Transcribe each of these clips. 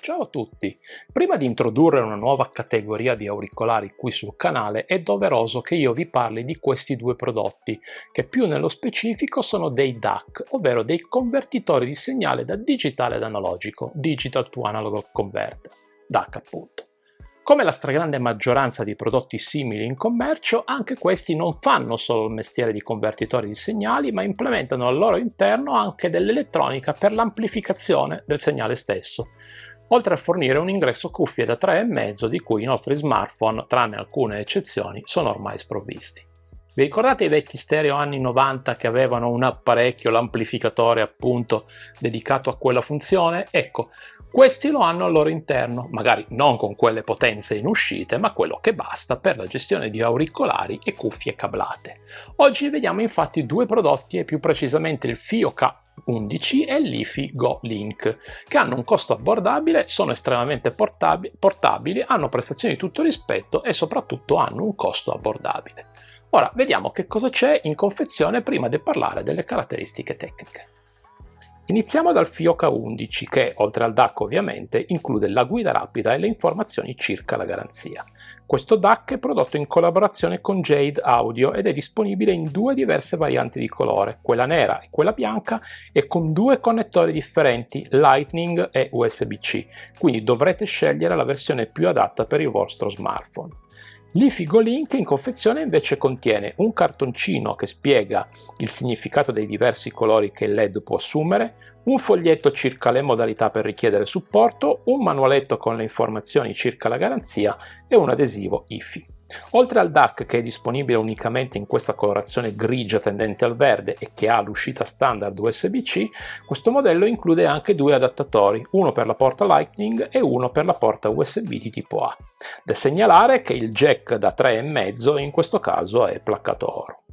Ciao a tutti! Prima di introdurre una nuova categoria di auricolari qui sul canale è doveroso che io vi parli di questi due prodotti, che più nello specifico sono dei DAC, ovvero dei convertitori di segnale da digitale ad analogico, Digital to Analog Converter, DAC appunto. Come la stragrande maggioranza di prodotti simili in commercio, anche questi non fanno solo il mestiere di convertitori di segnali, ma implementano al loro interno anche dell'elettronica per l'amplificazione del segnale stesso, oltre a fornire un ingresso cuffie da 3,5 di cui i nostri smartphone, tranne alcune eccezioni, sono ormai sprovvisti. Vi ricordate i vecchi stereo anni 90 che avevano un apparecchio, l'amplificatore appunto, dedicato a quella funzione? Ecco, questi lo hanno al loro interno, magari non con quelle potenze in uscita, ma quello che basta per la gestione di auricolari e cuffie cablate. Oggi vediamo infatti due prodotti e più precisamente il Fio K11 e l'Ifi Go Link, che hanno un costo abbordabile, sono estremamente portabili, hanno prestazioni di tutto rispetto e soprattutto hanno un costo abbordabile. Ora vediamo che cosa c'è in confezione prima di parlare delle caratteristiche tecniche. Iniziamo dal Fio K11 che, oltre al DAC ovviamente, include la guida rapida e le informazioni circa la garanzia. Questo DAC è prodotto in collaborazione con Jade Audio ed è disponibile in due diverse varianti di colore, quella nera e quella bianca, e con due connettori differenti, Lightning e USB-C, quindi dovrete scegliere la versione più adatta per il vostro smartphone. L'Ifi Go Link in confezione invece contiene un cartoncino che spiega il significato dei diversi colori che il LED può assumere, un foglietto circa le modalità per richiedere supporto, un manualetto con le informazioni circa la garanzia e un adesivo Ifi. Oltre al DAC, che è disponibile unicamente in questa colorazione grigia tendente al verde e che ha l'uscita standard USB-C, questo modello include anche due adattatori, uno per la porta Lightning e uno per la porta USB di tipo A. Da segnalare che il jack da 3,5 in questo caso è placcato oro.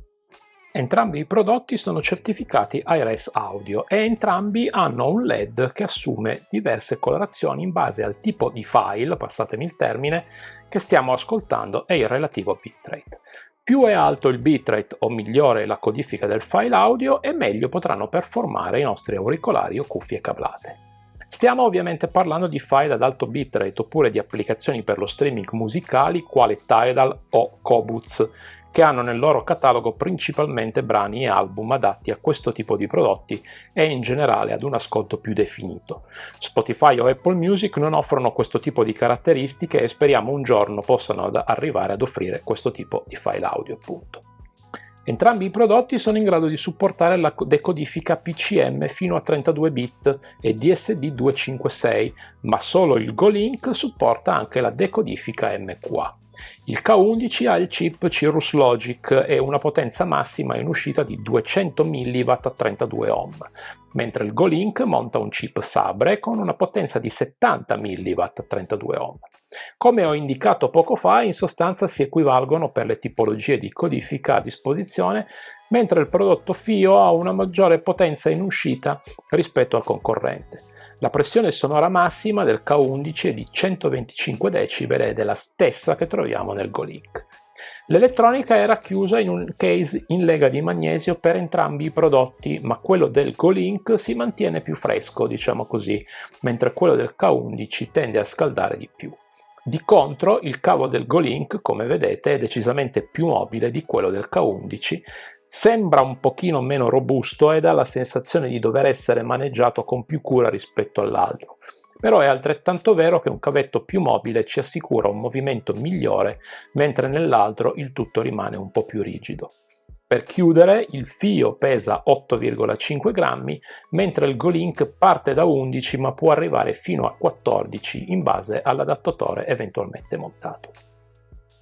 Entrambi i prodotti sono certificati iRes Audio e entrambi hanno un LED che assume diverse colorazioni in base al tipo di file, passatemi il termine, che stiamo ascoltando e il relativo bitrate. Più è alto il bitrate o migliore la codifica del file audio e meglio potranno performare i nostri auricolari o cuffie cablate. Stiamo ovviamente parlando di file ad alto bitrate oppure di applicazioni per lo streaming musicali quali Tidal o Qobuz, che hanno nel loro catalogo principalmente brani e album adatti a questo tipo di prodotti e in generale ad un ascolto più definito. Spotify o Apple Music non offrono questo tipo di caratteristiche e speriamo un giorno possano arrivare ad offrire questo tipo di file audio, appunto. Entrambi i prodotti sono in grado di supportare la decodifica PCM fino a 32 bit e DSD 256, ma solo il Go Link supporta anche la decodifica MQA. Il K11 ha il chip Cirrus Logic e una potenza massima in uscita di 200 mW a 32 ohm, mentre il Go Link monta un chip Sabre con una potenza di 70 mW a 32 ohm. Come ho indicato poco fa, in sostanza si equivalgono per le tipologie di codifica a disposizione, mentre il prodotto Fio ha una maggiore potenza in uscita rispetto al concorrente. La pressione sonora massima del K11 è di 125 decibel ed è la stessa che troviamo nel Go Link. L'elettronica è racchiusa in un case in lega di magnesio per entrambi i prodotti, ma quello del Go Link si mantiene più fresco, diciamo così, mentre quello del K11 tende a scaldare di più. Di contro, il cavo del Go Link, come vedete, è decisamente più mobile di quello del K11, sembra un pochino meno robusto e dà la sensazione di dover essere maneggiato con più cura rispetto all'altro. Però è altrettanto vero che un cavetto più mobile ci assicura un movimento migliore, mentre nell'altro il tutto rimane un po' più rigido. Per chiudere, il Fio pesa 8,5 grammi, mentre il Go Link parte da 11 ma può arrivare fino a 14 in base all'adattatore eventualmente montato.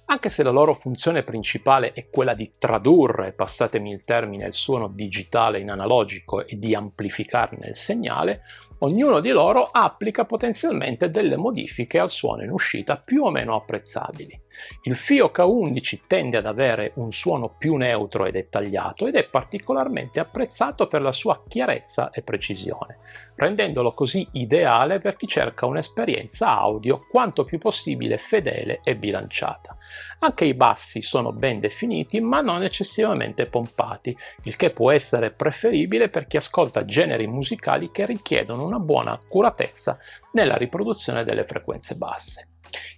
Anche se la loro funzione principale è quella di tradurre, passatemi il termine, il suono digitale in analogico e di amplificarne il segnale, ognuno di loro applica potenzialmente delle modifiche al suono in uscita più o meno apprezzabili. Il Fio K11 tende ad avere un suono più neutro e dettagliato ed è particolarmente apprezzato per la sua chiarezza e precisione, rendendolo così ideale per chi cerca un'esperienza audio quanto più possibile fedele e bilanciata. Anche i bassi sono ben definiti ma non eccessivamente pompati, il che può essere preferibile per chi ascolta generi musicali che richiedono una buona accuratezza nella riproduzione delle frequenze basse.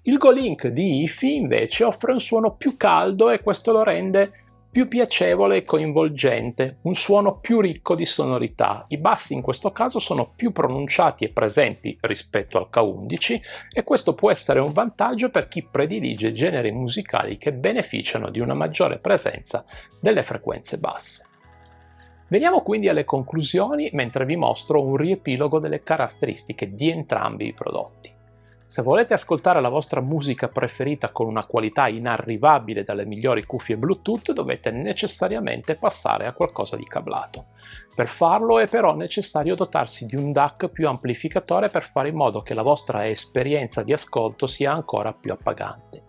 Il Go-Link di Ifi invece offre un suono più caldo e questo lo rende più piacevole e coinvolgente, un suono più ricco di sonorità. I bassi in questo caso sono più pronunciati e presenti rispetto al K11 e questo può essere un vantaggio per chi predilige generi musicali che beneficiano di una maggiore presenza delle frequenze basse. Veniamo quindi alle conclusioni mentre vi mostro un riepilogo delle caratteristiche di entrambi i prodotti. Se volete ascoltare la vostra musica preferita con una qualità inarrivabile dalle migliori cuffie Bluetooth, dovete necessariamente passare a qualcosa di cablato. Per farlo è però necessario dotarsi di un DAC più amplificatore per fare in modo che la vostra esperienza di ascolto sia ancora più appagante.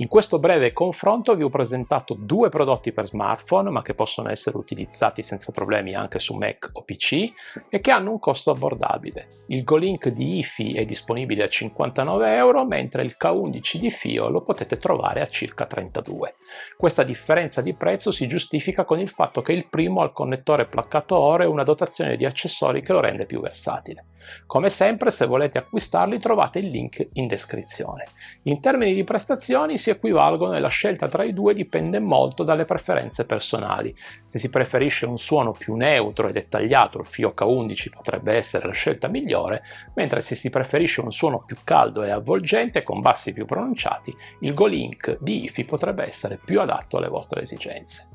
In questo breve confronto vi ho presentato due prodotti per smartphone, ma che possono essere utilizzati senza problemi anche su Mac o PC e che hanno un costo abbordabile. Il Go-Link di Ifi è disponibile a 59 euro, mentre il K11 di Fio lo potete trovare a circa 32. Questa differenza di prezzo si giustifica con il fatto che il primo ha il connettore placcato oro e una dotazione di accessori che lo rende più versatile. Come sempre, se volete acquistarli trovate il link in descrizione. In termini di prestazioni si equivalgono e la scelta tra i due dipende molto dalle preferenze personali. Se si preferisce un suono più neutro e dettagliato, il Fio K11 potrebbe essere la scelta migliore, mentre se si preferisce un suono più caldo e avvolgente con bassi più pronunciati, il Go-Link di Ifi potrebbe essere più adatto alle vostre esigenze.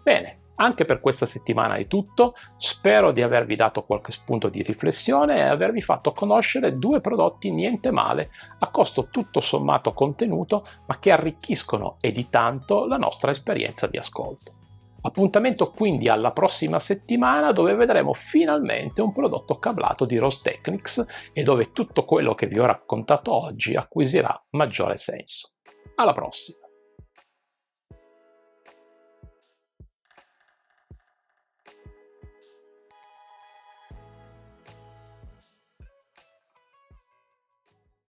Bene. Anche per questa settimana è tutto, spero di avervi dato qualche spunto di riflessione e avervi fatto conoscere due prodotti niente male, a costo tutto sommato contenuto, ma che arricchiscono e di tanto la nostra esperienza di ascolto. Appuntamento quindi alla prossima settimana dove vedremo finalmente un prodotto cablato di Rose Technics e dove tutto quello che vi ho raccontato oggi acquisirà maggiore senso. Alla prossima!